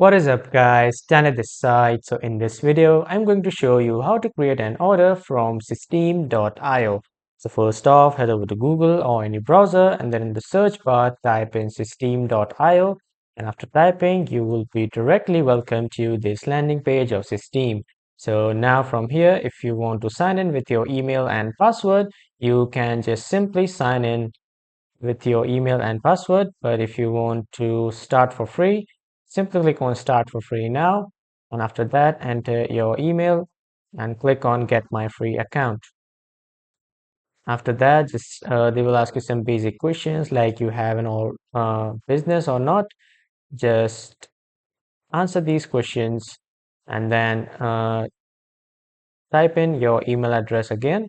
What is up guys, Dan at this side. So in this video, I'm going to show you how to create an order from system.io. So first off, head over to Google or any browser and then in the search bar, type in system.io. And after typing, you will be directly welcomed to this landing page of System. So now from here, if you want to sign in with your email and password, you can just simply sign in with your email and password. But if you want to start for free, simply click on start for free now. And after that, enter your email and click on get my free account. After that, just they will ask you some basic questions like you have an all business or not. Just answer these questions and then type in your email address again.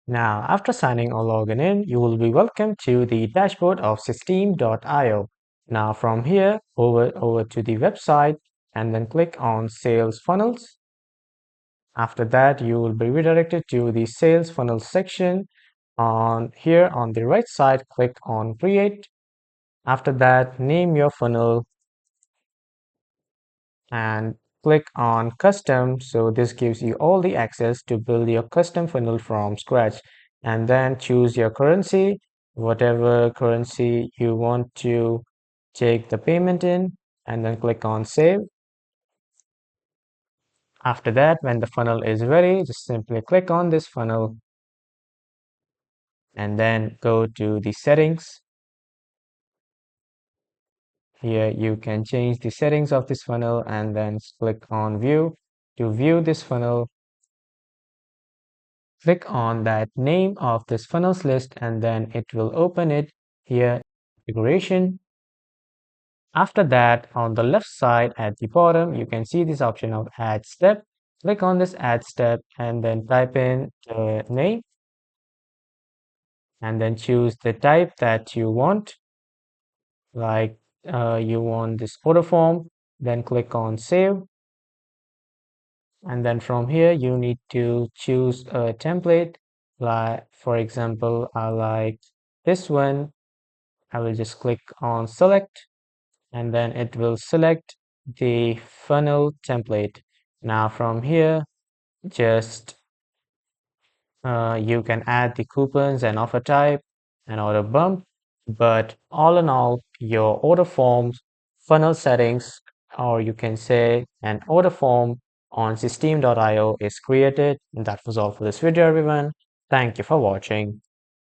Now, after signing or logging in, you will be welcomed to the dashboard of system.io. Now, from here, over to the website and then click on Sales Funnels. After that, you will be redirected to the Sales Funnels section. On here on the right side, click on Create. After that, name your funnel and click on custom. So this gives you all the access to build your custom funnel from scratch, and then choose your currency, whatever currency you want to take the payment in, and then click on save. After that, when the funnel is ready, just simply click on this funnel and then go to the settings. Here you can change the settings of this funnel and then click on view. To view this funnel, click on that name of this funnels list and then it will open it here, configuration. After that, on the left side at the bottom, you can see this option of add step. Click on this add step and then type in the name and then choose the type that you want, like you want this order form, then click on save. And then from here, you need to choose a template. Like, for example, I like this one. I will just click on select and then it will select the funnel template. Now from here, just you can add the coupons and offer type and order bump. But all in all, your order forms, funnel settings, or you can say an order form on system.io is created. And that was all for this video, everyone. Thank you for watching.